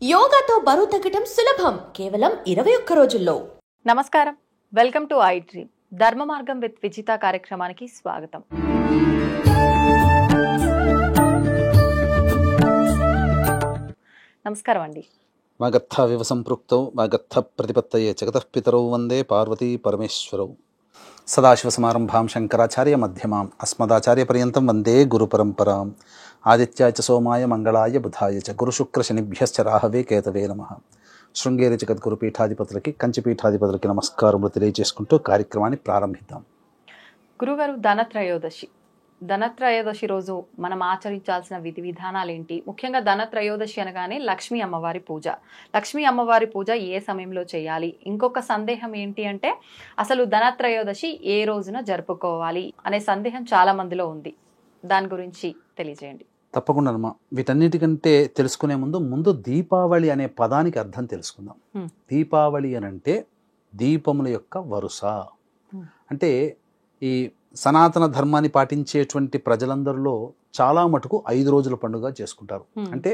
యోగాతో బరువు తగ్గటం సులభం కేవలం 21 రోజుల్లో. నమస్కారం, వెల్కమ్ టు ఐ డ్రీమ్ ధర్మ మార్గం విత్ విజిత కార్యక్రమానికి స్వాగతం. నమస్కారం అండి. వాగర్థ వివ సంపృక్తౌ వాగర్థ ప్రతిపత్తయే జగతః పితరౌ వందే పార్వతీ పరమేశ్వరౌ. సదాశివసమారంభాం శంకరాచార్య మధ్యమాం అస్మదాచార్య పర్యంతం వందే గురు పరంపరాం. ఆదిత్యాయ చ సోమాయ మంగళాయ బుధాయ చ గురుశుక్ర శనిభ్యశ్చ రాహవే కేతవే నమః. శృంగేరి జగద్గురు పీఠాధిపతులకి కంచి పీఠాధిపతులకి నమస్కారములు తెలియజేసుకుంటూ కార్యక్రమాన్ని ప్రారంభిద్దాం. గురుగారు, ధనత్రయోదశి రోజు మనం ఆచరించాల్సిన విధి విధానాలు ఏంటి? ముఖ్యంగా ధనత్రయోదశి అనగానే లక్ష్మీ అమ్మవారి పూజ. లక్ష్మీ అమ్మవారి పూజ ఏ సమయంలో చేయాలి? ఇంకొక సందేహం ఏంటి అంటే, అసలు ధనత్రయోదశి ఏ రోజున జరుపుకోవాలి అనే సందేహం చాలా మందిలో ఉంది. దాని గురించి తెలియజేయండి. తప్పకుండా అమ్మా. వీటన్నిటికంటే తెలుసుకునే ముందు దీపావళి అనే పదానికి అర్థం తెలుసుకుందాం. దీపావళి అని అంటే దీపముల యొక్క వరుస. అంటే ఈ సనాతన ధర్మాన్ని పాటించేటువంటి ప్రజలందరిలో చాలా మటుకు 5 రోజుల పండుగ చేసుకుంటారు. అంటే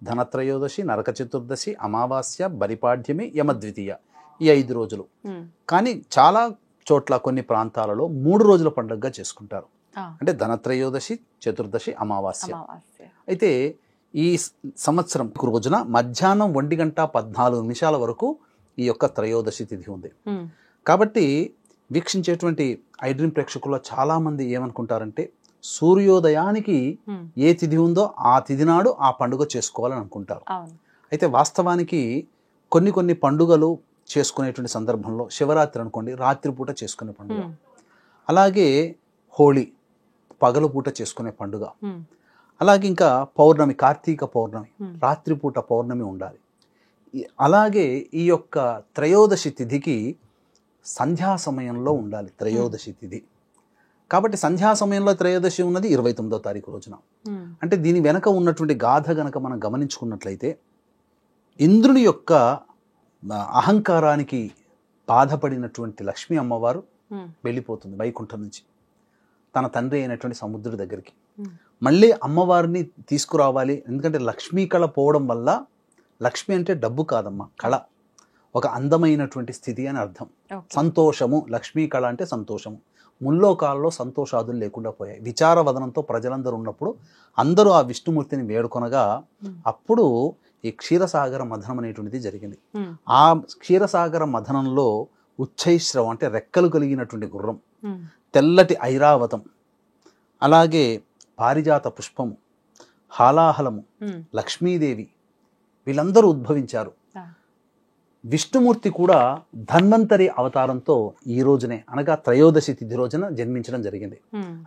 ధనత్రయోదశి, నరక చతుర్దశి, అమావాస్య, బలిపాడ్యమి, యమద్వితీయ, ఈ 5 రోజులు. కానీ చాలా చోట్ల కొన్ని ప్రాంతాలలో 3 రోజుల పండుగగా చేసుకుంటారు. అంటే ధనత్రయోదశి, చతుర్దశి, అమావాస్య. అయితే ఈ సంవత్సరం రోజున మధ్యాహ్నం 1:14 వరకు ఈ యొక్క త్రయోదశి తిథి ఉంది. కాబట్టి వీక్షించేటువంటి ఐ డ్రీమ్ ప్రేక్షకుల్లో చాలా మంది ఏమనుకుంటారంటే, సూర్యోదయానికి ఏ తిథి ఉందో ఆ తిథి నాడు ఆ పండుగ చేసుకోవాలని అనుకుంటారు. అయితే వాస్తవానికి కొన్ని పండుగలు చేసుకునేటువంటి సందర్భంలో, శివరాత్రి అనుకోండి, రాత్రిపూట చేసుకునే పండుగ. అలాగే హోళీ పగలుపూట చేసుకునే పండుగ. అలాగే ఇంకా పౌర్ణమి, కార్తీక పౌర్ణమి, రాత్రిపూట పౌర్ణమి ఉండాలి. అలాగే ఈ యొక్క త్రయోదశి తిథికి సంధ్యా సమయంలో ఉండాలి త్రయోదశి తిథి. కాబట్టి సంధ్యా సమయంలో త్రయోదశి ఉన్నది 29వ తారీఖు రోజున. అంటే దీని వెనక ఉన్నటువంటి గాథ గనక మనం గమనించుకున్నట్లయితే, ఇంద్రుని యొక్క అహంకారానికి బాధపడినటువంటి లక్ష్మీ అమ్మవారు వెళ్ళిపోతుంది వైకుంఠం నుంచి తన తండ్రి అయినటువంటి సముద్రుడి దగ్గరికి. మళ్ళీ అమ్మవారిని తీసుకురావాలి. ఎందుకంటే లక్ష్మీ కళ పోవడం వల్ల, లక్ష్మి అంటే డబ్బు కాదమ్మా, కళ, ఒక అందమైనటువంటి స్థితి అని అర్థం. సంతోషము, లక్ష్మీ కళ అంటే సంతోషము. ముల్లోకాలలో సంతోషాదులు లేకుండా పోయాయి. విచారవదనంతో ప్రజలందరూ ఉన్నప్పుడు అందరూ ఆ విష్ణుమూర్తిని వేడుకొనగా, అప్పుడు ఈ క్షీరసాగర మథనం అనేటువంటిది జరిగింది. ఆ క్షీరసాగర మథనంలో ఉచ్చైశ్రవం అంటే రెక్కలు కలిగినటువంటి గుర్రం, తెల్లటి ఐరావతం, అలాగే పారిజాత పుష్పము, హాలాహలము, లక్ష్మీదేవి, వీళ్ళందరూ ఉద్భవించారు. విష్ణుమూర్తి కూడా ధన్వంతరి అవతారంతో ఈ రోజునే, అనగా త్రయోదశి తిథి రోజున జన్మించడం జరిగింది.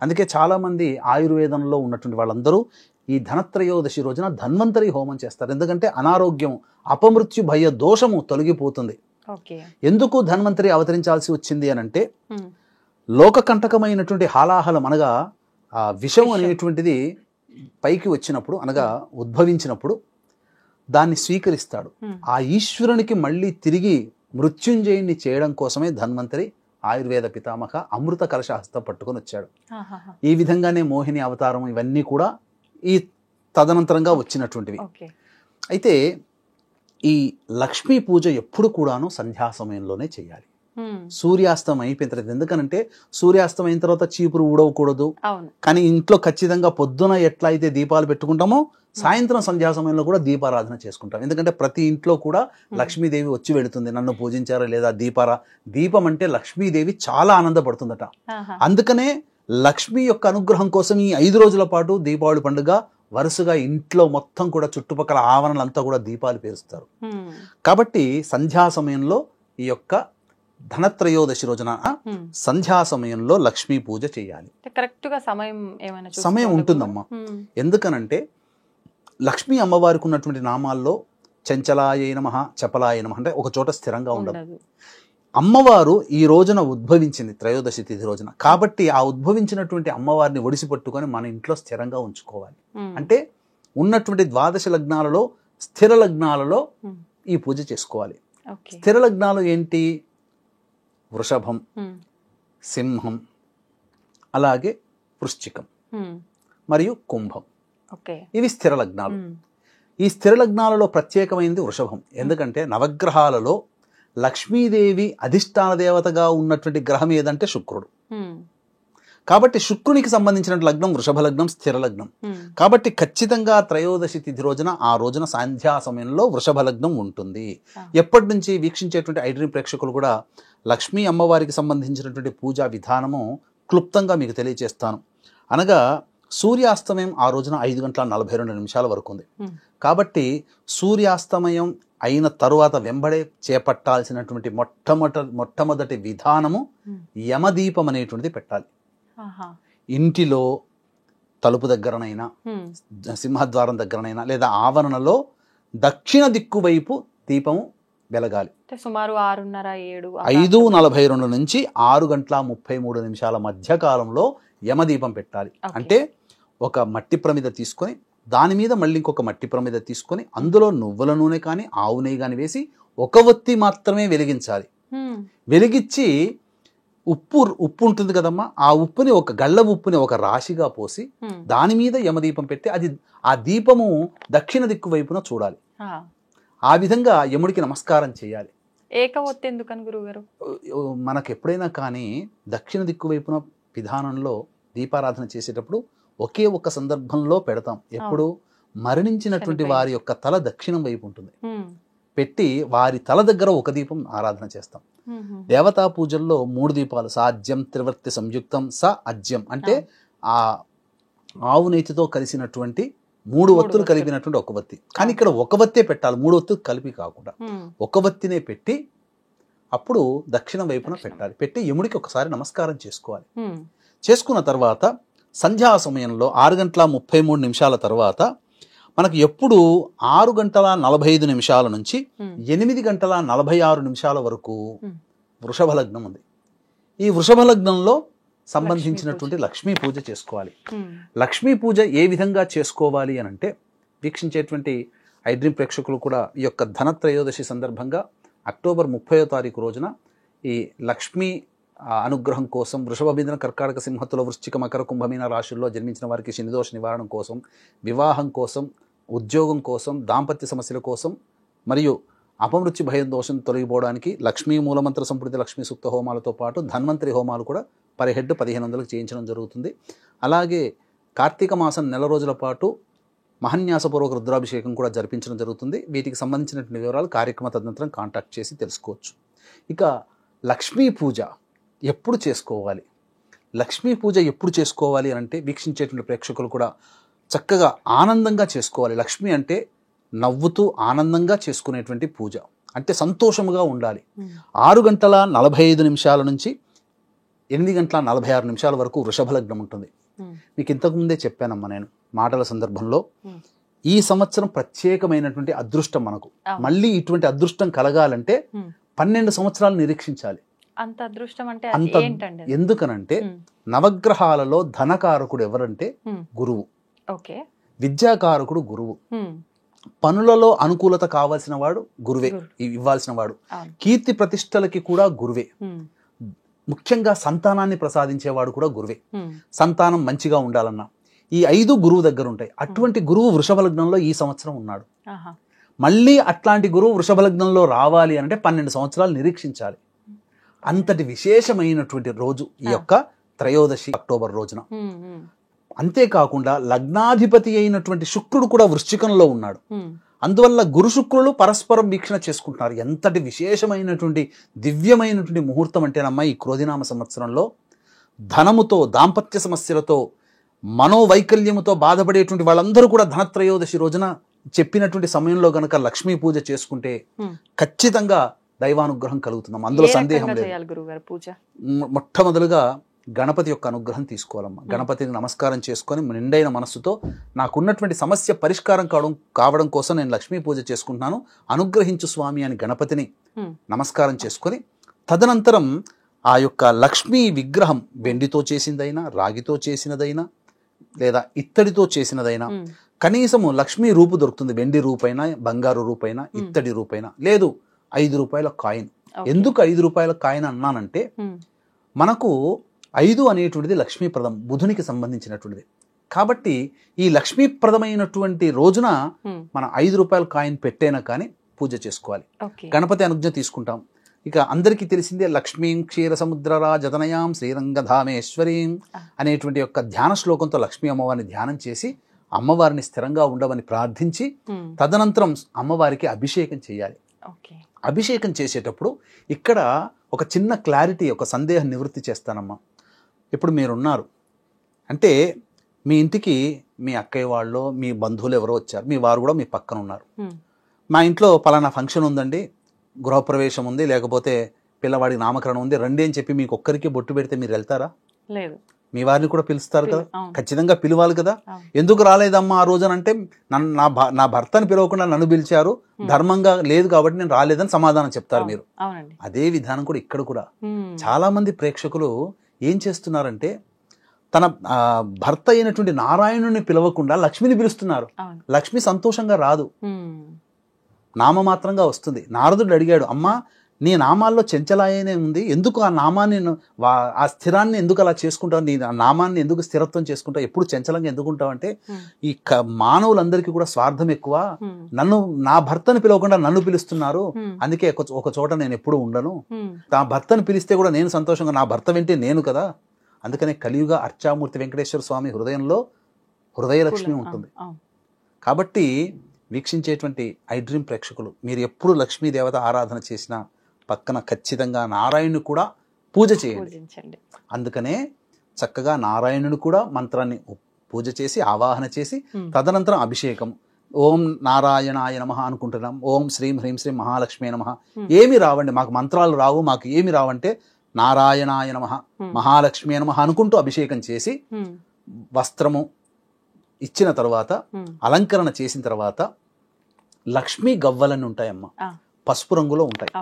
అందుకే చాలా మంది ఆయుర్వేదంలో ఉన్నటువంటి వాళ్ళందరూ ఈ ధనత్రయోదశి రోజున ధన్వంతరి హోమం చేస్తారు. ఎందుకంటే అనారోగ్యం, అపమృత్యు భయ దోషము తొలగిపోతుంది. ఎందుకు ధన్వంతరి అవతరించాల్సి వచ్చింది అని అంటే, లోకకంటకమైనటువంటి హాలాహలం అనగా ఆ విషం అనేటువంటిది పైకి వచ్చినప్పుడు, అనగా ఉద్భవించినప్పుడు దాన్ని స్వీకరిస్తాడు. ఆ ఈశ్వరునికి మళ్ళీ తిరిగి మృత్యుంజయుని చేయడం కోసమే ధన్వంతరి ఆయుర్వేద పితామహ అమృత కలశహస్తం పట్టుకొని వచ్చాడు. ఈ విధంగానే మోహిని అవతారం, ఇవన్నీ కూడా ఈ తదనంతరంగా వచ్చినటువంటివి. అయితే ఈ లక్ష్మీ పూజ ఎప్పుడు కూడాను సంధ్యా సమయంలోనే చేయాలి. సూర్యాస్తం అయిపోయిన తర్వాత. ఎందుకనంటే సూర్యాస్తం అయిన తర్వాత చీపురు ఊడవకూడదు. కానీ ఇంట్లో ఖచ్చితంగా పొద్దున ఎట్లా అయితే దీపాలు పెట్టుకుంటామో, సాయంత్రం సంధ్యా సమయంలో కూడా దీపారాధన చేసుకుంటాం. ఎందుకంటే ప్రతి ఇంట్లో కూడా లక్ష్మీదేవి వచ్చి వెళుతుంది, నన్ను పూజించారా లేదా, దీపం అంటే లక్ష్మీదేవి చాలా ఆనందపడుతుందట. అందుకనే లక్ష్మీ యొక్క అనుగ్రహం కోసం ఈ 5 రోజుల పాటు దీపావళి పండుగ వరుసగా ఇంట్లో మొత్తం కూడా చుట్టుపక్కల ఆవరణలంతా కూడా దీపాలు పేరుస్తారు. కాబట్టి సంధ్యా సమయంలో ఈ యొక్క ధనత్రయోదశి రోజున సంధ్యా సమయంలో లక్ష్మీ పూజ చేయాలి. సమయం ఉంటుందమ్మా. ఎందుకనంటే లక్ష్మీ అమ్మవారికి ఉన్నటువంటి నామాల్లో చంచలాయ నమః, చపలాయ నమః అంటే ఒక చోట స్థిరంగా ఉండదు. అమ్మవారు ఈ రోజున ఉద్భవించింది త్రయోదశి తిథి రోజున. కాబట్టి ఆ ఉద్భవించినటువంటి అమ్మవారిని ఒడిసి పట్టుకొని మన ఇంట్లో స్థిరంగా ఉంచుకోవాలి. అంటే ఉన్నటువంటి ద్వాదశ లగ్నాలలో, స్థిర లగ్నాలలో ఈ పూజ చేసుకోవాలి. స్థిర లగ్నాలు ఏంటి? వృషభం, సింహం, అలాగే వృశ్చికం మరియు కుంభం. ఇవి స్థిర లగ్నాలు. ఈ స్థిర లగ్నాలలో ప్రత్యేకమైనది వృషభం. ఎందుకంటే నవగ్రహాలలో లక్ష్మీదేవి అధిష్టాన దేవతగా ఉన్నటువంటి గ్రహం ఏదంటే శుక్రుడు. కాబట్టి శుక్రునికి సంబంధించిన లగ్నం వృషభ లగ్నం, స్థిర లగ్నం. కాబట్టి ఖచ్చితంగా త్రయోదశి తిథి రోజున ఆ రోజున సాంధ్యా సమయంలో వృషభ లగ్నం ఉంటుంది. ఎప్పటి నుంచి వీక్షించేటువంటి ఐడ్రీమ్ ప్రేక్షకులు కూడా లక్ష్మీ అమ్మవారికి సంబంధించినటువంటి పూజా విధానము క్లుప్తంగా మీకు తెలియజేస్తాను. అనగా సూర్యాస్తమయం ఆ రోజున 5:42 వరకు ఉంది. కాబట్టి సూర్యాస్తమయం అయిన తరువాత వెంబడే చేపట్టాల్సినటువంటి మొట్టమొదటి విధానము యమదీపం అనేటువంటిది పెట్టాలి. ఇంటిలో తలుపు దగ్గరనైనా, సింహద్వారం దగ్గరనైనా, లేదా ఆవరణలో దక్షిణ దిక్కు వైపు దీపము వెలగాలి. సుమారు 6:30, 5:42 నుంచి 6:33 మధ్య కాలంలో యమదీపం పెట్టాలి. అంటే ఒక మట్టి ప్రమిద తీసుకొని దాని మీద మళ్ళీ ఇంకొక మట్టి ప్రమిద తీసుకొని అందులో నువ్వుల నూనె కానీ ఆవు నెయ్యి కానీ వేసి ఒక ఒత్తి మాత్రమే వెలిగించాలి. వెలిగించి ఉప్పు ఉంటుంది కదమ్మా, ఆ ఉప్పుని ఒక గళ్ళ ఉప్పుని ఒక రాశిగా పోసి దాని మీద యమదీపం పెట్టి అది ఆ దీపము దక్షిణ దిక్కు వైపున చూడాలి. ఆ విధంగా యముడికి నమస్కారం చేయాలి. ఏక ఒత్తి ఎందుకని గురుగారు? మనకు ఎప్పుడైనా కానీ దక్షిణ దిక్కు వైపున విధానంలో దీపారాధన చేసేటప్పుడు ఒకే ఒక సందర్భంలో పెడతాం. ఎప్పుడు మరణించినటువంటి వారి యొక్క తల దక్షిణం వైపు ఉంటుంది. పెట్టి వారి తల దగ్గర ఒక దీపం ఆరాధన చేస్తాం. దేవతా పూజల్లో 3 దీపాలు, సాధ్యం త్రివర్తి సంయుక్తం స అజ్యం, అంటే ఆ ఆవు నెయ్యితో కలిసినటువంటి 3 ఒత్తులు కలిపినటువంటి ఒక వత్తి. కానీ ఇక్కడ ఒక వత్తే పెట్టాలి, 3 ఒత్తులు కలిపి కాకుండా ఒక వత్తినే పెట్టి అప్పుడు దక్షిణ వైపున పెట్టాలి. పెట్టి యముడికి ఒకసారి నమస్కారం చేసుకోవాలి. చేసుకున్న తర్వాత సంధ్యా సమయంలో 6:33 తర్వాత మనకు ఎప్పుడు 6:45 నుంచి 8:46 వరకు వృషభ లగ్నం ఉంది. ఈ వృషభ లగ్నంలో సంబంధించినటువంటి లక్ష్మీ పూజ చేసుకోవాలి. లక్ష్మీ పూజ ఏ విధంగా చేసుకోవాలి అని అంటే, వీక్షించేటువంటి ఐడ్రీమ్ ప్రేక్షకులు కూడా ఈ యొక్క ధనత్రయోదశి సందర్భంగా అక్టోబర్ 30వ తారీఖు రోజున ఈ లక్ష్మీ అనుగ్రహం కోసం వృషభ, మిథున, కర్కాటక, సింహతుల, వృశ్చిక, మకర, కుంభమీన రాశుల్లో జన్మించిన వారికి శనిదోష నివారణ కోసం, వివాహం కోసం, ఉద్యోగం కోసం, దాంపత్య సమస్యల కోసం మరియు అపమృత్యు భయం దోషం తొలగిపోవడానికి లక్ష్మీ మూలమంత్ర సంపృతి లక్ష్మీ సూక్త హోమాలతో పాటు ధన్వంతరి హోమాలు కూడా పర్ హెడ్ 1500 చేయించడం జరుగుతుంది. అలాగే కార్తీక మాసం నెల రోజుల పాటు మహన్యాసపూర్వక రుద్రాభిషేకం కూడా జరిపించడం జరుగుతుంది. వీటికి సంబంధించినటువంటి వివరాలు కార్యక్రమ తదనంతరం కాంటాక్ట్ చేసి తెలుసుకోవచ్చు. ఇక లక్ష్మీ పూజ ఎప్పుడు చేసుకోవాలి? లక్ష్మీ పూజ ఎప్పుడు చేసుకోవాలి అని అంటే, వీక్షించేటువంటి ప్రేక్షకులు కూడా చక్కగా ఆనందంగా చేసుకోవాలి. లక్ష్మి అంటే నవ్వుతూ ఆనందంగా చేసుకునేటువంటి పూజ, అంటే సంతోషముగా ఉండాలి. 6:45 నుంచి 8:46 వరకు వృషభ లగ్నం ఉంటుంది. మీకు ఇంతకుముందే చెప్పానమ్మా నేను మాటల సందర్భంలో. ఈ సంవత్సరం ప్రత్యేకమైనటువంటి అదృష్టం మనకు. మళ్ళీ ఇటువంటి అదృష్టం కలగాలంటే 12 సంవత్సరాలు నిరీక్షించాలి. అంత అదృష్టం అంటే ఏంటండి? ఎందుకనంటే నవగ్రహాలలో ధనకారకుడు ఎవరంటే గురువు, విద్యాకారకుడు గురువు, పనులలో అనుకూలత కావాల్సిన వాడు గురువే, ఇవ్వాల్సిన వాడు, కీర్తి ప్రతిష్టలకి కూడా గురువే, ముఖ్యంగా సంతానాన్ని ప్రసాదించేవాడు కూడా గురువే. సంతానం మంచిగా ఉండాలన్నా ఈ 5 గురువు దగ్గర ఉంటాయి. అటువంటి గురువు వృషభ లగ్నంలో ఈ సంవత్సరం ఉన్నాడు. మళ్ళీ అట్లాంటి గురువు వృషభ లగ్నంలో రావాలి అంటే 12 సంవత్సరాలు నిరీక్షించాలి. అంతటి విశేషమైనటువంటి రోజు ఈ యొక్క త్రయోదశి అక్టోబర్ రోజున. అంతేకాకుండా లగ్నాధిపతి అయినటువంటి శుక్రుడు కూడా వృశ్చికంలో ఉన్నాడు. అందువల్ల గురు శుక్రులు పరస్పరం వీక్షణ చేసుకుంటున్నారు. ఎంతటి విశేషమైనటువంటి దివ్యమైనటువంటి ముహూర్తం అంటేనమ్మా ఈ క్రోధినామ సంవత్సరంలో ధనముతో, దాంపత్య సమస్యలతో, మనోవైకల్యముతో బాధపడేటువంటి వాళ్ళందరూ కూడా ధనత్రయోదశి రోజున చెప్పినటువంటి సమయంలో గనక లక్ష్మీ పూజ చేసుకుంటే ఖచ్చితంగా దైవానుగ్రహం కలుగుతుందమ్మా. అందులో సందేహం లేదు. మొట్టమొదలుగా గణపతి యొక్క అనుగ్రహం తీసుకోవాలమ్మా. గణపతిని నమస్కారం చేసుకొని నిండైన మనస్సుతో నాకున్నటువంటి సమస్య పరిష్కారం కావడం కోసం నేను లక్ష్మీ పూజ చేసుకుంటున్నాను, అనుగ్రహించు స్వామి అని గణపతిని నమస్కారం చేసుకొని తదనంతరం ఆ యొక్క లక్ష్మీ విగ్రహం వెండితో చేసిందైనా, రాగితో చేసినదైనా, లేదా ఇత్తడితో చేసినదైనా, కనీసము లక్ష్మీ రూపు దొరుకుతుంది. వెండి రూపైనా, బంగారు రూపైనా, ఇత్తడి రూపైనా, లేదు 5 రూపాయల కాయిన్. ఎందుకు 5 రూపాయల కాయిన్ అన్నానంటే, మనకు 5 అనేటువంటిది లక్ష్మీప్రదం, బుధునికి సంబంధించినటువంటిది. కాబట్టి ఈ లక్ష్మీప్రదమైనటువంటి రోజున మనం 5 రూపాయల కాయిన్ పెట్టేనా కానీ పూజ చేసుకోవాలి. గణపతి అనుజ్ఞ తీసుకుంటాం. ఇక అందరికీ తెలిసిందే లక్ష్మీం క్షీర సముద్రరా జతనయాం శ్రీరంగధామేశ్వరీం అనేటువంటి యొక్క ధ్యాన శ్లోకంతో లక్ష్మీ అమ్మవారిని ధ్యానం చేసి అమ్మవారిని స్థిరంగా ఉండవని ప్రార్థించి తదనంతరం అమ్మవారికి అభిషేకం చేయాలి. అభిషేకం చేసేటప్పుడు ఇక్కడ ఒక చిన్న క్లారిటీ, ఒక సందేహం నివృత్తి చేస్తానమ్మా. ఇప్పుడు మీరున్నారు అంటే మీ ఇంటికి మీ అక్కయ్య వాళ్ళు, మీ బంధువులు ఎవరో వచ్చారు, మీ వారు కూడా మీ పక్కన ఉన్నారు. మా ఇంట్లో పలానా ఫంక్షన్ ఉందండి, గృహప్రవేశం ఉంది, లేకపోతే పిల్లవాడికి నామకరణం ఉంది, రండి అని చెప్పి మీకు ఒక్కరికి బొట్టు పెడితే మీరు వెళ్తారా? లేదు. మీ వారిని కూడా పిలుస్తారు కదా, ఖచ్చితంగా పిలవాలి కదా. ఎందుకు రాలేదమ్మా ఆ రోజునంటే నా భర్తను పిలవకుండా నన్ను పిలిచారు, ధర్మంగా లేదు కాబట్టి నేను రాలేదని సమాధానం చెప్తారు మీరు. అదే విధానం కూడా ఇక్కడ కూడా చాలా మంది ప్రేక్షకులు ఏం చేస్తున్నారంటే తన భర్త అయినటువంటి నారాయణుని పిలవకుండా లక్ష్మిని పిలుస్తున్నారు. లక్ష్మి సంతోషంగా రాదు, నామమాత్రంగా వస్తుంది. నారదుడు అడిగాడు, అమ్మా నీ నామాల్లో చెంచలాయనే ఉంది, ఎందుకు ఆ నామాన్ని ఆ స్థిరాన్ని ఎందుకు అలా చేసుకుంటావు, నీ నామాన్ని ఎందుకు స్థిరత్వం చేసుకుంటావు, ఎప్పుడు చంచలంగా ఎందుకుంటావు అంటే ఈ మానవులందరికీ కూడా స్వార్థం ఎక్కువ, నా భర్తను పిలవకుండా నన్ను పిలుస్తున్నారు, అందుకే ఒక చోట నేను ఎప్పుడు ఉండను, నా భర్తను పిలిస్తే కూడా నేను సంతోషంగా, నా భర్త వింటే నేను కదా. అందుకనే కలియుగ అర్చామూర్తి వెంకటేశ్వర స్వామి హృదయంలో హృదయలక్ష్మి ఉంటుంది. కాబట్టి వీక్షించేటువంటి ఐ డ్రీమ్ ప్రేక్షకులు మీరు ఎప్పుడు లక్ష్మీదేవత ఆరాధన చేసినా పక్కన ఖచ్చితంగా నారాయణుని కూడా పూజ చేయండి. అందుకనే చక్కగా నారాయణుని కూడా మంత్రాన్ని పూజ చేసి ఆవాహన చేసి తదనంతరం అభిషేకం, ఓం నారాయణాయ నమః అనుకుంటున్నాం, ఓం శ్రీం హ్రీం శ్రీం మహాలక్ష్మి నమః. ఏమి రావండి, మాకు మంత్రాలు రావు, మాకు ఏమి రావంటే నారాయణాయ నమః మహాలక్ష్మి నమః అనుకుంటూ అభిషేకం చేసి వస్త్రము ఇచ్చిన తర్వాత అలంకరణ చేసిన తర్వాత లక్ష్మీ గవ్వలని ఉంటాయమ్మా, పసుపు రంగులో ఉంటాయి.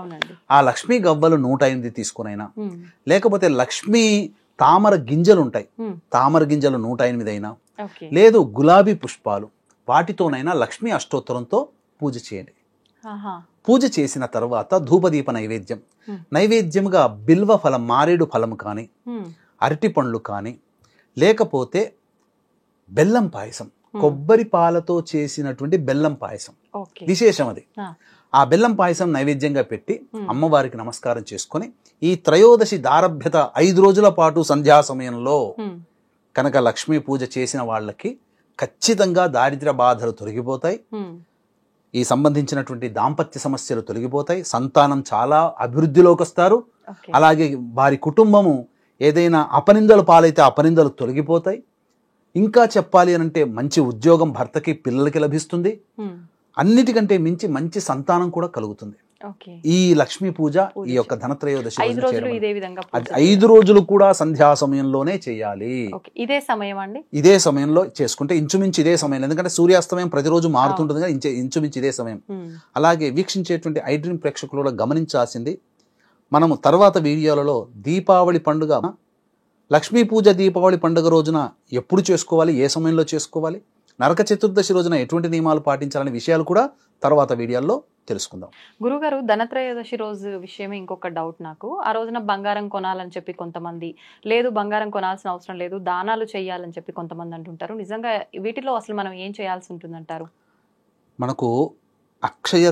ఆ లక్ష్మీ గవ్వలు 108 తీసుకునైనా, లేకపోతే లక్ష్మీ తామర గింజలు ఉంటాయి, తామర గింజలు 108 అయినా, లేదు గులాబీ పుష్పాలు, వాటితోనైనా లక్ష్మీ అష్టోత్తరంతో పూజ చేయండి. పూజ చేసిన తర్వాత ధూపదీప నైవేద్యం, నైవేద్యముగా బిల్వ ఫలం, మారేడు ఫలం కానీ, అరటి పండ్లు కానీ, లేకపోతే బెల్లం పాయసం, కొబ్బరి పాలతో చేసినటువంటి బెల్లం పాయసం విశేషం అది. ఆ బెల్లం పాయసం నైవేద్యంగా పెట్టి అమ్మవారికి నమస్కారం చేసుకొని ఈ త్రయోదశి దారభ్యత 5 రోజుల పాటు సంధ్యా సమయంలో కనుక లక్ష్మీ పూజ చేసిన వాళ్ళకి ఖచ్చితంగా దారిద్ర్య బాధలు తొలగిపోతాయి, ఈ సంబంధించినటువంటి దాంపత్య సమస్యలు తొలగిపోతాయి, సంతానం చాలా అభివృద్ధిలోకి వస్తారు, అలాగే వారి కుటుంబము ఏదైనా అపనిందలు పాలైతే అపనిందలు తొలగిపోతాయి. ఇంకా చెప్పాలి అనంటే మంచి ఉద్యోగం భర్తకి పిల్లలకి లభిస్తుంది, అన్నిటికంటే మించి మంచి సంతానం కూడా కలుగుతుంది. ఈ లక్ష్మీ పూజ ఈ యొక్క ధనత్రయోదశి 5 రోజులు కూడా సంధ్యా సమయంలోనే చేయాలి. ఇదే సమయం అండి, ఇదే సమయంలో చేసుకుంటే ఇంచుమించు ఇదే సమయం, ఎందుకంటే సూర్యాస్తమయం ప్రతిరోజు మారుతుంటుంది కదా, ఇంచుమించు ఇదే సమయం. అలాగే వీక్షించేటువంటి ఐ డ్రీమ్ ప్రేక్షకులు కూడా గమనించాల్సింది, మనము తర్వాత వీడియోలలో దీపావళి పండుగ, లక్ష్మీ పూజ దీపావళి పండుగ రోజున ఎప్పుడు చేసుకోవాలి, ఏ సమయంలో చేసుకోవాలి, నరక చతుర్దశి రోజున ఎటువంటి నియమాలు పాటించాలనే విషయాలు కూడా తర్వాత వీడియోల్లో తెలుసుకుందాం. గురుగారు, ధనత్రయోదశి రోజు విషయమే ఇంకొక డౌట్ నాకు. ఆ రోజున బంగారం కొనాలని చెప్పి కొంతమంది, లేదు బంగారం కొనాల్సిన అవసరం లేదు, దానాలు చేయాలని చెప్పి కొంతమంది అంటుంటారు. నిజంగా వీటిలో అసలు మనం ఏం చేయాల్సి ఉంటుందంటారు? మనకు అక్షయ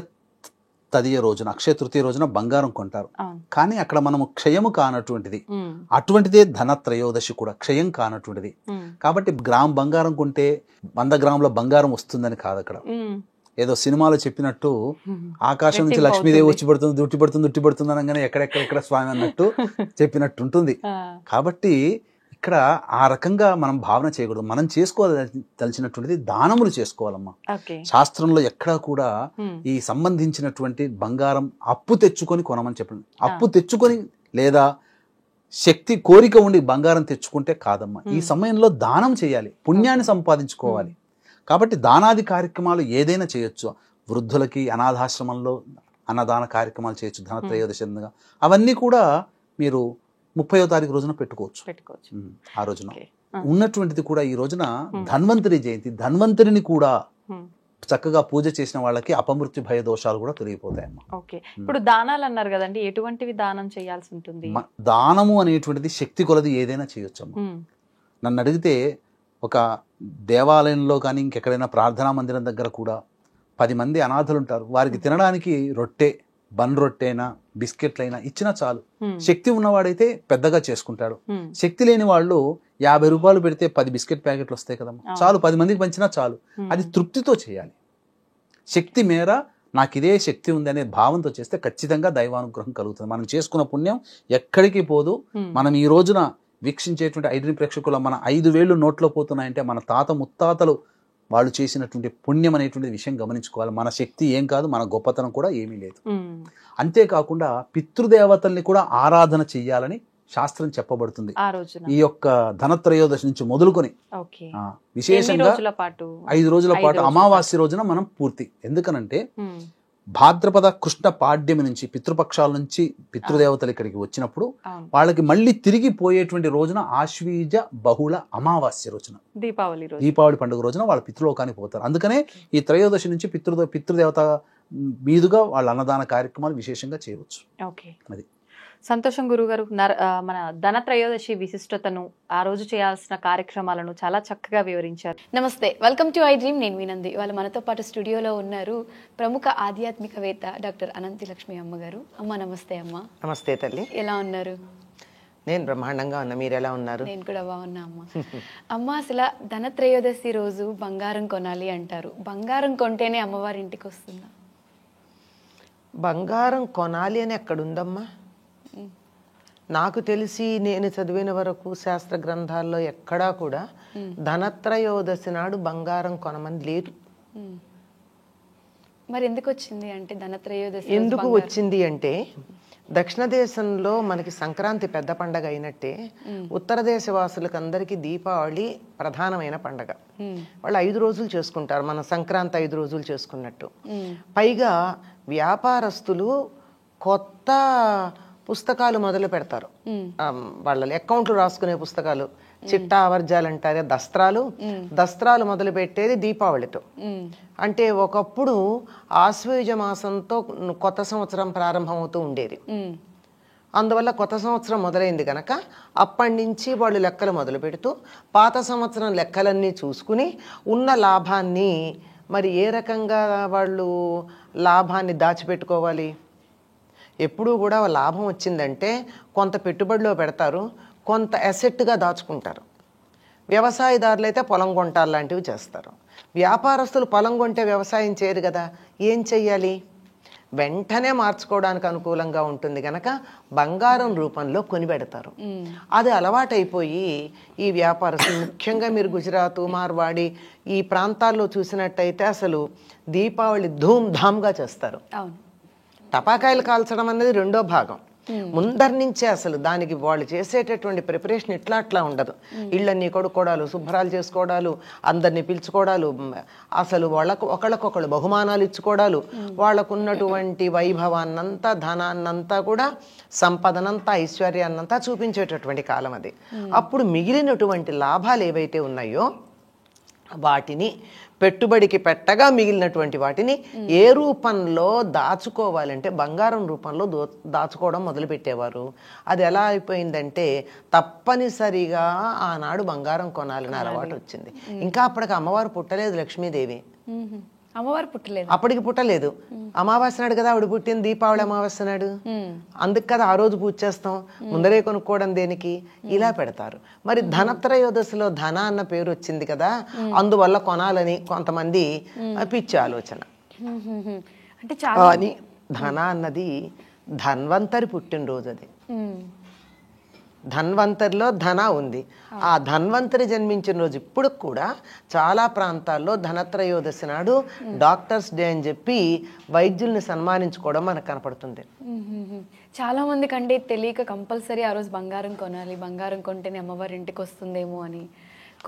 తదియ రోజున, అక్షయ తృతీయ రోజున బంగారం కొంటారు, కానీ అక్కడ మనము క్షయము కానటువంటిది, అటువంటిదే ధనత్రయోదశి కూడా క్షయం కానటువంటిది. కాబట్టి గ్రామ్ బంగారం కొంటే 100 గ్రాముల బంగారం వస్తుందని కాదు. అక్కడ ఏదో సినిమాలో చెప్పినట్టు ఆకాశం నుంచి లక్ష్మీదేవి వచ్చి పడుతుంది, దుట్టి పడుతుంది, దుట్టి పడుతుంది అనగానే ఎక్కడెక్కడ స్వామి అన్నట్టు చెప్పినట్టు ఉంటుంది. కాబట్టి ఇక్కడ ఆ రకంగా మనం భావన చేయకూడదు. మనం చేసుకోవాల్సినటువంటిది దానములు చేసుకోవాలమ్మా. శాస్త్రంలో ఎక్కడా కూడా ఈ సంబంధించినటువంటి బంగారం అప్పు తెచ్చుకొని కొనమని చెప్పండి. అప్పు తెచ్చుకొని లేదా శక్తి కోరిక ఉండి బంగారం తెచ్చుకుంటే కాదమ్మా. ఈ సమయంలో దానం చేయాలి, పుణ్యాన్ని సంపాదించుకోవాలి. కాబట్టి దానాది కార్యక్రమాలు ఏదైనా చేయొచ్చు. వృద్ధులకి అనాథాశ్రమంలో అన్నదాన కార్యక్రమాలు చేయొచ్చు ధనత్రయోదశిగా. అవన్నీ కూడా మీరు 30వ తారీఖు రోజున పెట్టుకోవచ్చు. ఆ రోజున ఉన్నటువంటిది కూడా ఈ రోజున ధన్వంతరి జయంతి, ధన్వంతరిని కూడా చక్కగా పూజ చేసిన వాళ్ళకి అపమృత్యు భయ దోషాలు కూడా తొలగిపోతాయమ్మా. ఇప్పుడు దానాలు అన్నారు కదండి, ఎటువంటివి దానం చేయాల్సి ఉంటుంది? దానము అనేటువంటిది శక్తి కొలది ఏదైనా చేయొచ్చమ్మా. నన్ను అడిగితే ఒక దేవాలయంలో కానీ ఇంకెక్కడైనా ప్రార్థనా మందిరం దగ్గర కూడా 10 మంది అనాథలు ఉంటారు. వారికి తినడానికి రొట్టె, బన్ రొట్టెైనా బిస్కెట్లైనా ఇచ్చినా చాలు. శక్తి ఉన్నవాడైతే పెద్దగా చేసుకుంటాడు. శక్తి లేని వాళ్ళు 50 రూపాయలు పెడితే 10 బిస్కెట్ ప్యాకెట్లు వస్తాయి కదమ్మా, చాలు. 10 మందికి పంచినా చాలు. అది తృప్తితో చేయాలి. శక్తి మేర నాకు ఇదే శక్తి ఉంది అనే భావంతో చేస్తే ఖచ్చితంగా దైవానుగ్రహం కలుగుతుంది. మనం చేసుకున్న పుణ్యం ఎక్కడికి పోదు. మనం ఈ రోజున వీక్షించేటువంటి ఐడ్రీమ్ ప్రేక్షకుల మన 5 వేళ్ళు నోట్లో పోతున్నాయంటే మన తాత ముత్తాతలు వాళ్ళు చేసినటువంటి పుణ్యం అనేటువంటి విషయం గమనించుకోవాలి. మన శక్తి ఏం కాదు, మన గొప్పతనం కూడా ఏమీ లేదు. అంతేకాకుండా పితృదేవతల్ని కూడా ఆరాధన చెయ్యాలని శాస్త్రం చెప్పబడుతుంది. ఈ యొక్క ధనత్రయోదశి నుంచి మొదలుకొని విశేషంగా 5 రోజుల పాటు అమావాస్య రోజున మనం పూర్తి. ఎందుకనంటే భాద్రపద కృష్ణ పాడ్యమి నుంచి పితృపక్షాల నుంచి పితృదేవతలు ఇక్కడికి వచ్చినప్పుడు వాళ్ళకి మళ్ళీ తిరిగి పోయేటువంటి రోజున ఆశ్వీజ బహుళ అమావాస్య రోజున, దీపావళి పండుగ రోజున వాళ్ళ పితృలోకానికి పోతారు. అందుకనే ఈ త్రయోదశి నుంచి పితృదేవత మీదుగా వాళ్ళ అన్నదాన కార్యక్రమాలు విశేషంగా చేయవచ్చు. అది సంతోషం గురుగారు. మన ధనత్రయోదశి విశిష్టతను, ఆ రోజు చేయాల్సిన కార్యక్రమాలను చాలా చక్కగా వివరించారు. నమస్తే, వెల్కమ్ టు ఐ డ్రీమ్. నేను వినంది. వాళ్ళు మనతో పాటు స్టూడియోలో ఉన్నారు ప్రముఖ ఆధ్యాత్మికవేత్త డాక్టర్ అనంతి లక్ష్మి అమ్మగారు. అమ్మ నమస్తే. అమ్మ నమస్తే తల్లి. ఎలా ఉన్నారు? నేను బ్రహ్మాండంగా ఉన్నా, మీరు ఎలా ఉన్నారు? నేను కూడా బాగున్నా అమ్మ. అమ్మ, అసలు ధనత్రయోదశి రోజు బంగారం కొనాలి అంటారు. బంగారం కొంటేనే అమ్మవారి ఇంటికి వస్తుందా? బంగారం కొనాలి అని ఎక్కడుందమ్మా? నాకు తెలిసి నేను చదివిన వరకు శాస్త్ర గ్రంథాల్లో ఎక్కడా కూడా ధనత్రయోదశి నాడు బంగారం కొనమని లేదు. మరి ఎందుకు వచ్చింది అంటే ధనత్రయోదశి ఎందుకు వచ్చింది అంటే దక్షిణ దేశంలో మనకి సంక్రాంతి పెద్ద పండగ అయినట్టే ఉత్తర దేశ వాసులకు అందరికీ దీపావళి ప్రధానమైన పండగ. వాళ్ళు 5 రోజులు చేసుకుంటారు, మన సంక్రాంతి 5 రోజులు చేసుకున్నట్టు. పైగా వ్యాపారస్తులు కొత్త పుస్తకాలు మొదలు పెడతారు. వాళ్ళ అకౌంట్లు రాసుకునే పుస్తకాలు, చిట్టా ఆవర్జాలు అంటారే, దస్త్రాలు మొదలు పెట్టేది దీపావళితో. అంటే ఒకప్పుడు ఆశ్వయుజ మాసంతో కొత్త సంవత్సరం ప్రారంభమవుతూ ఉండేది. అందువల్ల కొత్త సంవత్సరం మొదలైంది కనుక అప్పటి నుంచి వాళ్ళు లెక్కలు మొదలు పెడుతూ పాత సంవత్సరం లెక్కలన్నీ చూసుకుని ఉన్న లాభాన్ని మరి ఏ రకంగా వాళ్ళు లాభాన్ని దాచిపెట్టుకోవాలి. ఎప్పుడూ కూడా లాభం వచ్చిందంటే కొంత పెట్టుబడిలో పెడతారు, కొంత అసెట్గా దాచుకుంటారు. వ్యవసాయదారులు అయితే పొలం కొంటారు లాంటివి చేస్తారు. వ్యాపారస్తులు పొలం కొంటే వ్యవసాయం చేయరు కదా, ఏం చెయ్యాలి? వెంటనే మార్చుకోవడానికి అనుకూలంగా ఉంటుంది కనుక బంగారం రూపంలో కొనిపెడతారు. అది అలవాటైపోయి ఈ వ్యాపారస్తులు, ముఖ్యంగా మీరు గుజరాత్, మార్వాడి ఈ ప్రాంతాల్లో చూసినట్టయితే అసలు దీపావళి ధూమ్ధామ్గా చేస్తారు. టపాకాయలు కాల్చడం అనేది రెండో భాగం. ముందరి నుంచే అసలు దానికి వాళ్ళు చేసేటటువంటి ప్రిపరేషన్ అట్లా ఉండదు. ఇళ్ళన్నీ కొడుకోవడాలు, శుభ్రాలు చేసుకోవడాలు, అందరినీ పిలుచుకోవడాలు, అసలు ఒకళ్ళకొకళ్ళు బహుమానాలు ఇచ్చుకోవడాలు, వాళ్ళకున్నటువంటి వైభవాన్నంతా, ధనాన్నంతా కూడా, సంపదనంతా, ఐశ్వర్యాన్నంతా చూపించేటటువంటి కాలం అది. అప్పుడు మిగిలినటువంటి లాభాలు ఏవైతే ఉన్నాయో వాటిని పెట్టుబడికి పెట్టగా మిగిలినటువంటి వాటిని ఏ రూపంలో దాచుకోవాలంటే బంగారం రూపంలో దాచుకోవడం మొదలుపెట్టేవారు. అది ఎలా అయిపోయిందంటే తప్పనిసరిగా ఆనాడు బంగారం కొనాలని అలవాటు వచ్చింది. ఇంకా అప్పటికి అమ్మవారు పుట్టలేదు, లక్ష్మీదేవి అమ్మవారు పుట్టలేదు, అప్పటికి పుట్టలేదు. అమావాస్య నాడు కదా ఆవిడ పుట్టింది, దీపావళి అమావాస్య నాడు. అందుకు కదా ఆ రోజు పూజ చేస్తాం, ముందరే కొనుక్కోవడం దేనికి, ఇలా పెడతారు. మరి ధనత్రయోదశిలో ధన అన్న పేరు వచ్చింది కదా, అందువల్ల కొనాలని కొంతమంది పిచ్చి ఆలోచన. అంటే కానీ ధన అన్నది ధన్వంతరి పుట్టినరోజు. అది ధన్వంతరిలో ధన ఉంది. ఆ ధన్వంతరి జన్మించిన రోజు ఇప్పుడు కూడా చాలా ప్రాంతాల్లో ధనత్రయోదశి నాడు డాక్టర్స్ డే అని చెప్పి వైద్యుల్ని సన్మానించుకోవడం మనకు కనపడుతుంది. చాలా మంది కంటే తెలియక కంపల్సరీ ఆ రోజు బంగారం కొనాలి, బంగారం కొంటేనే అమ్మవారి ఇంటికి వస్తుందేమో అని.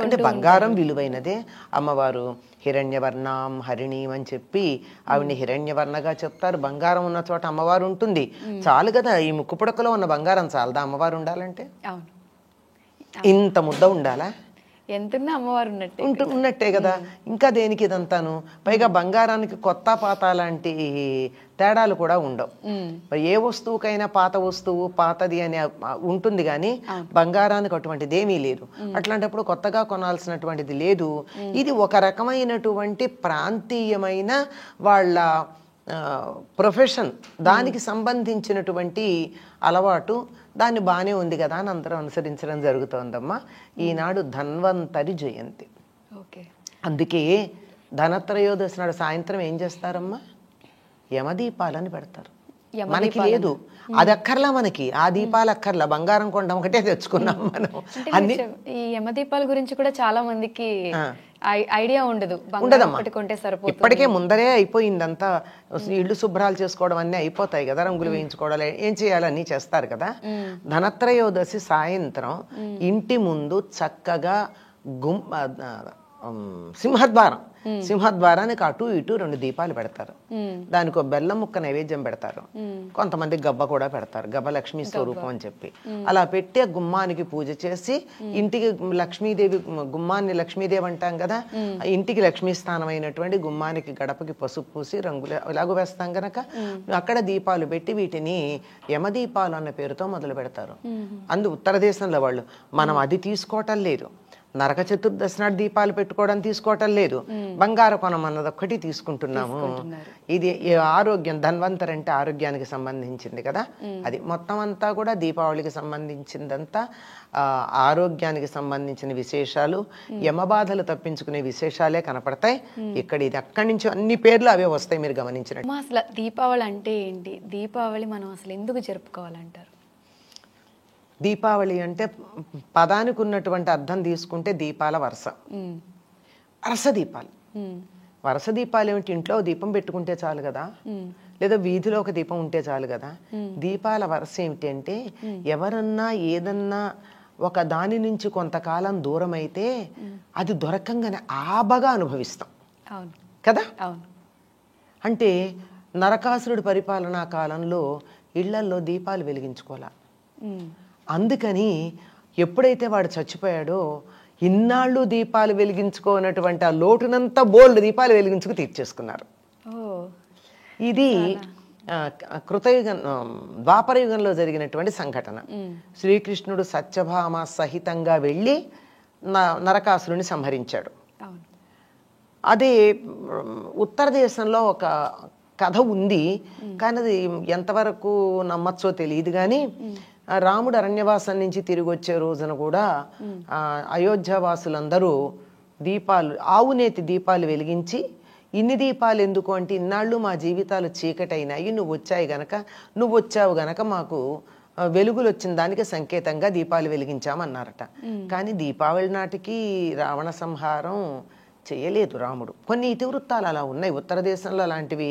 అంటే బంగారం విలువైనదే. అమ్మవారు హిరణ్యవర్ణం హరిణీం అని చెప్పి ఆవిడ్ని హిరణ్యవర్ణగా చెప్తారు. బంగారం ఉన్న చోట అమ్మవారు ఉంటుంది. చాలు కదా, ఈ ముక్కు పుడకలో ఉన్న బంగారం చాలదా అమ్మవారు ఉండాలంటే? ఇంత ముద్ద ఉండాలా? ఎంతున్నా అమ్మవారు ఉన్నట్టే ఉన్నట్టే కదా. ఇంకా దేనికి ఇదంతాను? పైగా బంగారానికి కొత్త పాత లాంటి తేడాలు కూడా ఉండవు. ఏ వస్తువుకైనా పాత వస్తువు పాతది అని ఉంటుంది కానీ బంగారానికి అటువంటిది ఏమీ లేదు. అట్లాంటప్పుడు కొత్తగా కొనాల్సినటువంటిది లేదు. ఇది ఒక రకమైనటువంటి ప్రాంతీయమైన వాళ్ళ ప్రొఫెషన్, దానికి సంబంధించినటువంటి అలవాటు. దాన్ని బాగానే ఉంది కదా అని అందరూ అనుసరించడం జరుగుతోందమ్మా. ఈనాడు ధన్వంతరి జయంతి. అందుకే ధనత్రయోదశి నాడు సాయంత్రం ఏం చేస్తారమ్మా? యమదీపాలని పెడతారు. మనకి లేదు, అది అక్కర్లా మనకి. ఆ దీపాలు అక్కర్లా, బంగారం కొండం ఒకటే తెచ్చుకున్నాం మనం. అన్ని ఈ యమదీపాల గురించి కూడా చాలా మందికి ఐడియా ఉండదు. ఉండదమ్మా, ఇప్పటికే ముందరే అయిపోయిందంతా. ఇళ్ళు శుభ్రాలు చేసుకోవడం అన్నీ అయిపోతాయి కదా, రంగులు వేయించుకోవడాలు ఏం చేయాలి అన్నీ చేస్తారు కదా. ధనత్రయోదశి సాయంత్రం ఇంటి ముందు చక్కగా సింహద్వారానికి అటు ఇటు 2 దీపాలు పెడతారు. దానికి ఒక బెల్లం ముక్క నైవేద్యం పెడతారు. కొంతమంది గబ్బ కూడా పెడతారు, గబ్బ లక్ష్మీ స్వరూపం అని చెప్పి. అలా పెట్టి ఆ గుమ్మానికి పూజ చేసి, ఇంటికి లక్ష్మీదేవి, గుమ్మాన్ని లక్ష్మీదేవి అంటాం కదా, ఇంటికి లక్ష్మీ స్థానం అయినటువంటి గుమ్మానికి గడపకి పసుపు పూసి రంగులు ఇలాగ వేస్తాం గనక అక్కడ దీపాలు పెట్టి వీటిని యమదీపాలు అన్న పేరుతో మొదలు పెడతారు. ఉత్తర దేశంలో వాళ్ళు. మనం అది తీసుకోవటం లేదు. నరక చతుర్దశి నాడు దీపాలు పెట్టుకోవడం తీసుకోవటం లేదు. బంగారు కొనం అన్నది ఒక్కటి తీసుకుంటున్నాము. ఇది ఆరోగ్యం, ధన్వంతరి అంటే ఆరోగ్యానికి సంబంధించింది కదా. అది మొత్తం అంతా కూడా దీపావళికి సంబంధించిందంతా ఆరోగ్యానికి సంబంధించిన విశేషాలు, యమబాధలు తప్పించుకునే విశేషాలే కనపడతాయి ఇక్కడ. ఇది అక్కడి నుంచి అన్ని పేర్లు అవే వస్తాయి, మీరు గమనించినట్టు. అసలు దీపావళి అంటే ఏంటి? దీపావళి మనం అసలు ఎందుకు జరుపుకోవాలంటారు? దీపావళి అంటే పదానికి ఉన్నటువంటి అర్థం తీసుకుంటే దీపాల వరుస. వరుస దీపాలు. వరుస దీపాలు ఏమిటి? ఇంట్లో దీపం పెట్టుకుంటే చాలు కదా, లేదా వీధిలో ఒక దీపం ఉంటే చాలు కదా. దీపాల వరుస ఏమిటి అంటే, ఎవరన్నా ఏదన్నా ఒక దాని నుంచి కొంతకాలం దూరం అయితే అది దొరకంగానే ఆబగా అనుభవిస్తాం కదా. అంటే నరకాసురుడి పరిపాలనా కాలంలో ఇళ్లల్లో దీపాలు వెలిగించుకోవాలా. అందుకని ఎప్పుడైతే వాడు చచ్చిపోయాడో ఇన్నాళ్ళు దీపాలు వెలిగించుకోనటువంటి ఆ లోటునంతా బోల్డ్ దీపాలు వెలిగించుకు తీర్చేసుకున్నారు. ఇది కృతయుగం, ద్వాపర యుగంలో జరిగినటువంటి సంఘటన. శ్రీకృష్ణుడు సత్యభామ సహితంగా వెళ్ళి నరకాసురుని సంహరించాడు. అదే ఉత్తర దేశంలో ఒక కథ ఉంది, కానీ అది ఎంతవరకు నమ్మచ్చో తెలియదు. కానీ రాముడు అరణ్యవాసం నుంచి తిరిగి వచ్చే రోజున కూడా అయోధ్యవాసులందరూ దీపాలు, ఆవునేతి దీపాలు వెలిగించి, ఇన్ని దీపాలు ఎందుకు అంటే, ఇన్నాళ్ళు మా జీవితాలు చీకటైనాయి, నువ్వు వచ్చావు గనక మాకు వెలుగులు వచ్చిన దానికి సంకేతంగా దీపాలు వెలిగించామన్నారట. కానీ దీపావళి నాటికి రావణ సంహారం చేయలేదు రాముడు. కొన్ని ఇతివృత్తాలు అలా ఉన్నాయి ఉత్తర దేశంలో. అలాంటివి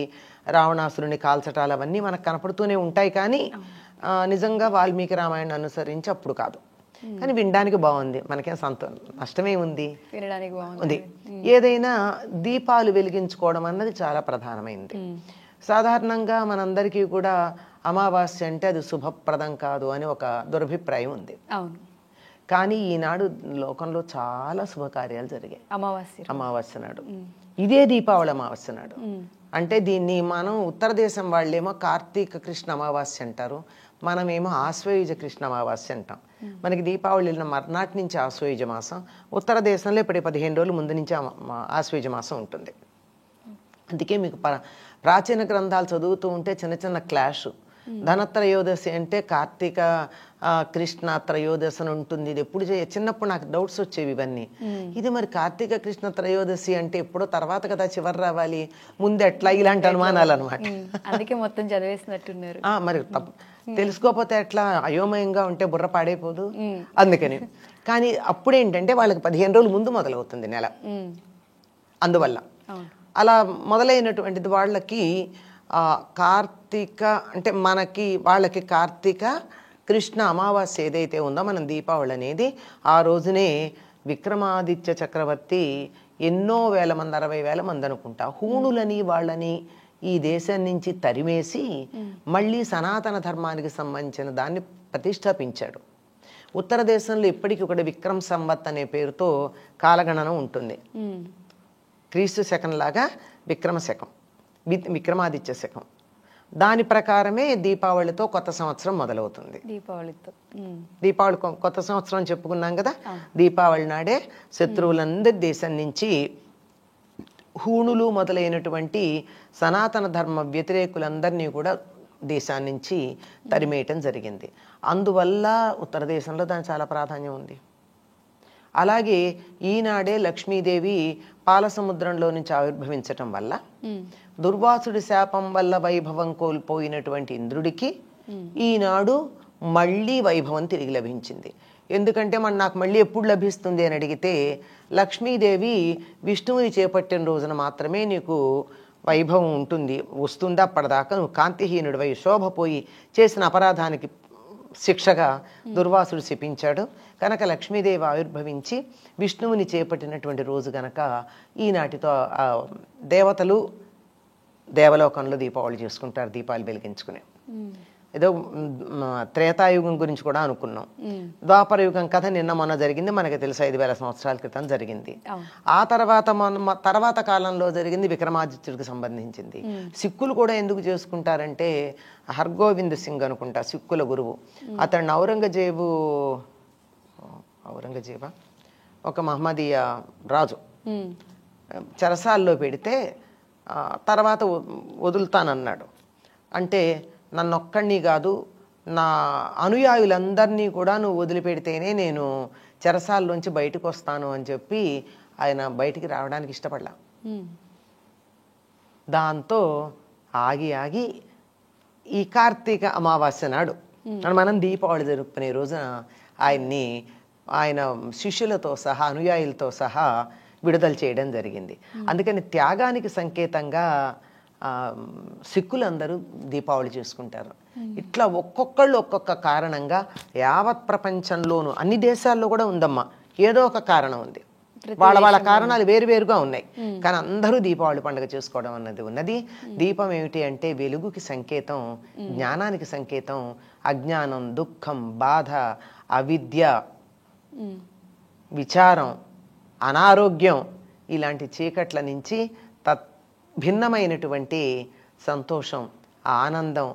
రావణాసురుని కాల్చటాలు అవన్నీ మనకు కనపడుతూనే ఉంటాయి. కానీ నిజంగా వాల్మీకి రామాయణం అనుసరించి అప్పుడు కాదు. కానీ వినడానికి బాగుంది, మనకేం నష్టమే ఉంది, ఉంది. ఏదైనా దీపాలు వెలిగించుకోవడం అన్నది చాలా ప్రధానమైంది. సాధారణంగా మనందరికీ కూడా అమావాస్య అంటే అది శుభప్రదం కాదు అని ఒక దురభిప్రాయం ఉంది. కానీ ఈనాడు లోకంలో చాలా శుభకార్యాలు జరిగాయి అమావాస్య నాడు. ఇదే దీపావళి అమావాస్య నాడు. అంటే దీన్ని మనం ఉత్తర దేశం వాళ్ళేమో కార్తీక కృష్ణ అమావాస్య అంటారు, మనమేమో ఆశ్వయుజ కృష్ణ అమావాస్య అంటాం. మనకి దీపావళి మర్నాటి నుంచి ఆశ్వయుజ మాసం, ఉత్తర దేశంలో ఇప్పుడు 15 రోజుల ముందు నుంచి ఆశ్వయుజ మాసం ఉంటుంది. అందుకే మీకు ప్రాచీన గ్రంథాలు చదువుతూ ఉంటే చిన్న చిన్న క్లాష్. ధనత్రయోదశి అంటే కార్తీక కృష్ణ త్రయోదశి అని ఉంటుంది. ఇది ఎప్పుడు చిన్నప్పుడు నాకు డౌట్స్ వచ్చేవి ఇవన్నీ. ఇది మరి కార్తీక కృష్ణ త్రయోదశి అంటే ఎప్పుడో తర్వాత కదా చివరి రావాలి, ముందు ఎట్లా, ఇలాంటి అనుమానాలు అనమాట. అందుకే మొత్తం చదివేసినట్టున్నారు. మరి తెలుసుకోకపోతే ఎట్లా, అయోమయంగా ఉంటే బుర్ర పాడైపోదు, అందుకని. కానీ అప్పుడేంటంటే వాళ్ళకి 15 రోజుల ముందు మొదలవుతుంది నెల. అందువల్ల అలా మొదలైనటువంటిది వాళ్ళకి కార్తీక అంటే వాళ్ళకి కార్తీక కృష్ణ అమావాస్య ఏదైతే ఉందో, మనం దీపావళి అనేది ఆ రోజునే విక్రమాదిత్య చక్రవర్తి ఎన్నో వేల మంది, 60,000 మంది అనుకుంటా, హూణులని వాళ్ళని ఈ దేశం నుంచి తరిమేసి మళ్ళీ సనాతన ధర్మానికి సంబంధించిన దాన్ని ప్రతిష్టాపించాడు. ఉత్తర దేశంలో ఇప్పటికీ ఒకటి విక్రమ్ సంవత్ అనే పేరుతో కాలగణన ఉంటుంది. క్రీస్తు శకం లాగా విక్రమ శకం, విక్రమాదిత్య శకం. దాని ప్రకారమే దీపావళితో కొత్త సంవత్సరం మొదలవుతుంది. దీపావళి కొత్త సంవత్సరం చెప్పుకున్నాం కదా. దీపావళి నాడే శత్రువులందరి దేశం నుంచి హూణులు మొదలైనటువంటి సనాతన ధర్మ వ్యతిరేకులందరినీ కూడా దేశాన్ని నుంచి తరిమేయటం జరిగింది. అందువల్ల ఉత్తర దేశంలో దానికి చాలా ప్రాధాన్యం ఉంది. అలాగే ఈనాడే లక్ష్మీదేవి పాలసముద్రంలో నుంచి ఆవిర్భవించటం వల్ల దుర్వాసుడి శాపం వల్ల వైభవం కోల్పోయినటువంటి ఇంద్రుడికి ఈనాడు మళ్ళీ వైభవం తిరిగి లభించింది. ఎందుకంటే నాకు మళ్ళీ ఎప్పుడు లభిస్తుంది అని అడిగితే, లక్ష్మీదేవి విష్ణువుని చేపట్టిన రోజున మాత్రమే నీకు వైభవం ఉంటుంది, వస్తుంది. అప్పటిదాకా నువ్వు కాంతిహీనుడివై శోభపోయి చేసిన అపరాధానికి శిక్షగా దుర్వాసుడు శపించాడు. కనుక లక్ష్మీదేవి ఆవిర్భవించి విష్ణువుని చేపట్టినటువంటి రోజు గనక ఈనాటితో దేవతలు దేవలోకంలో దీపావళి చేసుకుంటారు, దీపాలు వెలిగించుకుని. ఏదో త్రేతాయుగం గురించి కూడా అనుకున్నాం. ద్వాపర యుగం కథ నిన్న మొన్న జరిగింది, మనకి తెలుసు 5,000 సంవత్సరాల క్రితం జరిగింది. ఆ తర్వాత కాలంలో జరిగింది విక్రమాదిత్యుడికి సంబంధించింది. సిక్కులు కూడా ఎందుకు చేసుకుంటారంటే, హర్గోవింద్ సింగ్ అనుకుంటా సిక్కుల గురువు, అతన్ని ఔరంగజేబా ఒక మహమ్మదీయ రాజు చెరసాల్లో పెడితే తర్వాత వదులుతానన్నాడు. అంటే నన్నొక్కడిని కాదు, నా అనుయాయులందరినీ కూడా నువ్వు వదిలిపెడితేనే నేను చెరసాల్లోంచి బయటకు వస్తాను అని చెప్పి ఆయన బయటికి రావడానికి ఇష్టపడలా. దాంతో ఆగి ఈ కార్తీక అమావాస్య నాడు మనం దీపావళి జరుపుకునే రోజున ఆయన శిష్యులతో సహా అనుయాయులతో సహా విడుదల చేయడం జరిగింది. అందుకని త్యాగానికి సంకేతంగా సిక్కులందరూ దీపావళి చేసుకుంటారు. ఇట్లా ఒక్కొక్కళ్ళు ఒక్కొక్క కారణంగా యావత్ ప్రపంచంలోనూ అన్ని దేశాల్లో కూడా ఉందమ్మా, ఏదో ఒక కారణం ఉంది. వాళ్ళ కారణాలు వేరువేరుగా ఉన్నాయి, కానీ అందరూ దీపావళి పండుగ చేసుకోవడం అన్నది ఉన్నది. దీపం ఏమిటి అంటే వెలుగుకి సంకేతం, జ్ఞానానికి సంకేతం. అజ్ఞానం, దుఃఖం, బాధ, అవిద్య, విచారం, అనారోగ్యం ఇలాంటి చీకట్ల నుంచి భిన్నమైనటువంటి సంతోషం, ఆనందం,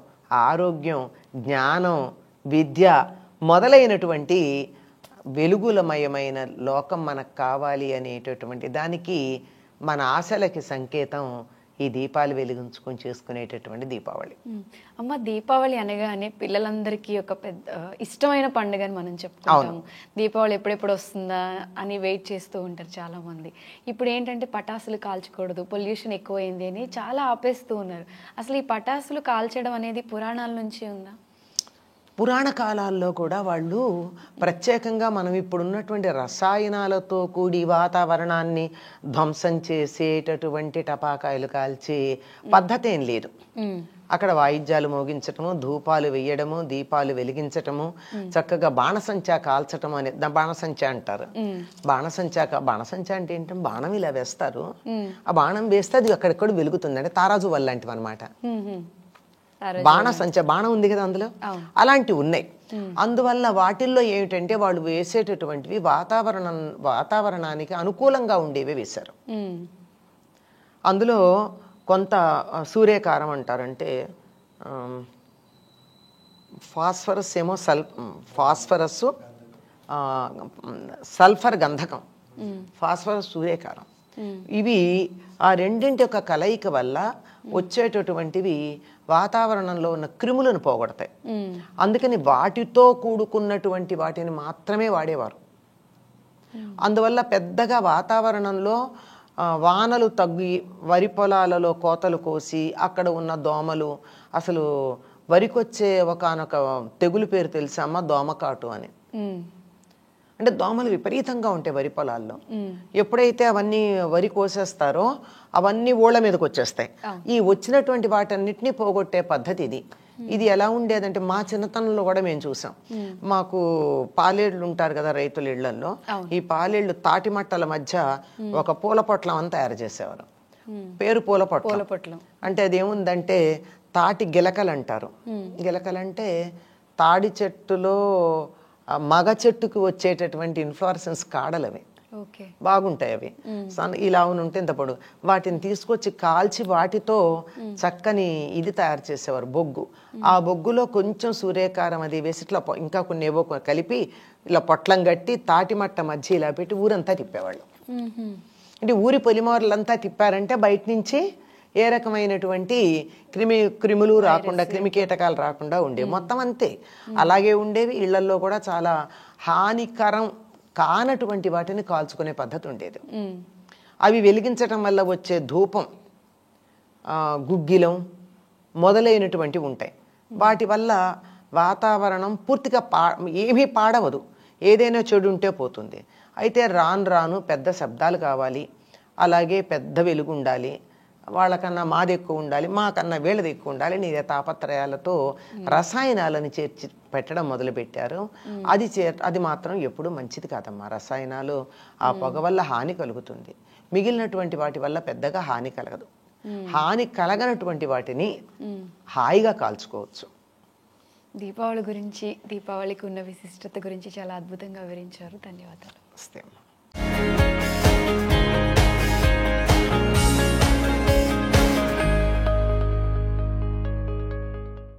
ఆరోగ్యం, జ్ఞానం, విద్య మొదలైనటువంటి వెలుగులమయమైన లోకం మనకు కావాలి అనేటటువంటి దానికి మన ఆశలకి సంకేతం ఈ దీపాలు వెలిగించుకొని చేసుకునేటటువంటి దీపావళి. అమ్మ, దీపావళి అనగానే పిల్లలందరికీ ఒక పెద్ద ఇష్టమైన పండుగ అని మనం చెప్పుకుంటాము. దీపావళి ఎప్పుడెప్పుడు వస్తుందా అని వెయిట్ చేస్తూ ఉంటారు చాలా మంది. ఇప్పుడు ఏంటంటే పటాసులు కాల్చకూడదు, పొల్యూషన్ ఎక్కువైంది అని చాలా ఆపేస్తూ ఉన్నారు. అసలు ఈ పటాసులు కాల్చడం అనేది పురాణాల నుంచి ఉందా? పురాణ కాలాల్లో కూడా వాళ్ళు ప్రత్యేకంగా మనం ఇప్పుడున్నటువంటి రసాయనాలతో కూడి వాతావరణాన్ని ధ్వంసం చేసేటటువంటి టపాకాయలు కాల్చే పద్ధతి ఏం లేదు. అక్కడ వాయిద్యాలు మోగించటము, ధూపాలు వేయడము, దీపాలు వెలిగించటము, చక్కగా బాణసంచా కాల్చటం అనే బాణసంచా అంటారు. బాణసంచా అంటే ఏంటంటే బాణం ఇలా వేస్తారు, ఆ బాణం వేస్తే అది అక్కడెక్కడ వెలుగుతుంది. అంటే తారాజు వల్లాంటివి అనమాట. బాణం ఉంది కదా అందులో, అలాంటివి ఉన్నాయి. అందువల్ల వాటిల్లో ఏమిటంటే వాళ్ళు వేసేటటువంటివి వాతావరణానికి అనుకూలంగా ఉండేవే వేశారు. అందులో కొంత సూర్యకారం అంటారంటే ఫాస్ఫరస్ ఏమో ఫాస్ఫరస్, సల్ఫర్ గంధకం, ఫాస్ఫరస్ సూర్యకారం. ఇవి ఆ రెండింటి యొక్క కలయిక వల్ల వచ్చేటటువంటివి వాతావరణంలో ఉన్న క్రిములను పోగొడతాయి. అందుకని వాటితో కూడుకున్నటువంటి వాటిని మాత్రమే వాడేవారు. అందువల్ల పెద్దగా వాతావరణంలో వానలు తగ్గి వరి పొలాలలో కోతలు కోసి అక్కడ ఉన్న దోమలు, అసలు వరికొచ్చే ఒకనొక తెగులు పేరు తెలుసమ్మా, దోమకాటు అని. అంటే దోమలు విపరీతంగా ఉంటాయి వరి పొలాల్లో. ఎప్పుడైతే అవన్నీ వరి కోసేస్తారో అవన్నీ ఊళ్ళ మీదకి వచ్చేస్తాయి. ఈ వచ్చినటువంటి వాటన్నిటినీ పోగొట్టే పద్ధతి ఇది. ఇది ఎలా ఉండేదంటే మా చిన్నతనంలో కూడా మేము చూసాం. మాకు పాలేళ్ళు ఉంటారు కదా రైతుల ఇళ్లలో, ఈ పాలేళ్ళు తాటి మట్టల మధ్య ఒక పూల పొట్లం అని తయారు చేసేవారు. పేరు పూల పొట్లం. అంటే అదేముందంటే తాటి గిలకలు అంటారు. గిలకలంటే తాడి చెట్టులో ఆ మగ చెట్టుకు వచ్చేటటువంటి ఇన్ఫ్లోరసెన్స్ కాడలు అవి ఓకే. బాగుంటాయి. అవి ఇలా ఉంటే ఇంత పొడుగు. వాటిని తీసుకొచ్చి కాల్చి వాటితో చక్కని ఇది తయారు చేసేవారు, బొగ్గు. ఆ బొగ్గులో కొంచెం సూర్యకారం అది వేసి ఇట్లా ఇంకా కొన్ని ఏవో కలిపి ఇలా పొట్లం కట్టి తాటిమట్ట మధ్య ఇలా పెట్టి ఊరంతా తిప్పేవాళ్ళు. అంటే ఊరి పొలిమోరలంతా తిప్పారంటే బయట నుంచి ఏ రకమైనటువంటి క్రిములు రాకుండా, క్రిమి కీటకాలు రాకుండా ఉండేవి. మొత్తం అంతే అలాగే ఉండేవి. ఇళ్లల్లో కూడా చాలా హానికరం కానటువంటి వాటిని కాల్చుకునే పద్ధతి ఉండేది. అవి వెలిగించటం వల్ల వచ్చే ధూపం, గుగ్గిలం మొదలైనటువంటివి ఉంటాయి. వాటి వల్ల వాతావరణం పూర్తిగా ఏమీ పాడవదు, ఏదైనా చెడు ఉంటే పోతుంది. అయితే రాను రాను పెద్ద శబ్దాలు కావాలి, అలాగే పెద్ద వెలుగు ఉండాలి, వాళ్ళకన్నా మాది ఎక్కువ ఉండాలి, మాకన్నా వీళ్ళది ఎక్కువ ఉండాలి, నీ తాపత్రయాలతో రసాయనాలను చేర్చి పెట్టడం మొదలుపెట్టారు. అది మాత్రం ఎప్పుడూ మంచిది కాదమ్మా. రసాయనాలు ఆ పొగ వల్ల హాని కలుగుతుంది, మిగిలినటువంటి వాటి వల్ల పెద్దగా హాని కలగదు. హాని కలగనటువంటి వాటిని హాయిగా కాల్చుకోవచ్చు. దీపావళి గురించి, దీపావళికి ఉన్న విశిష్టత గురించి చాలా అద్భుతంగా వివరించారు. ధన్యవాదాలు. వస్తే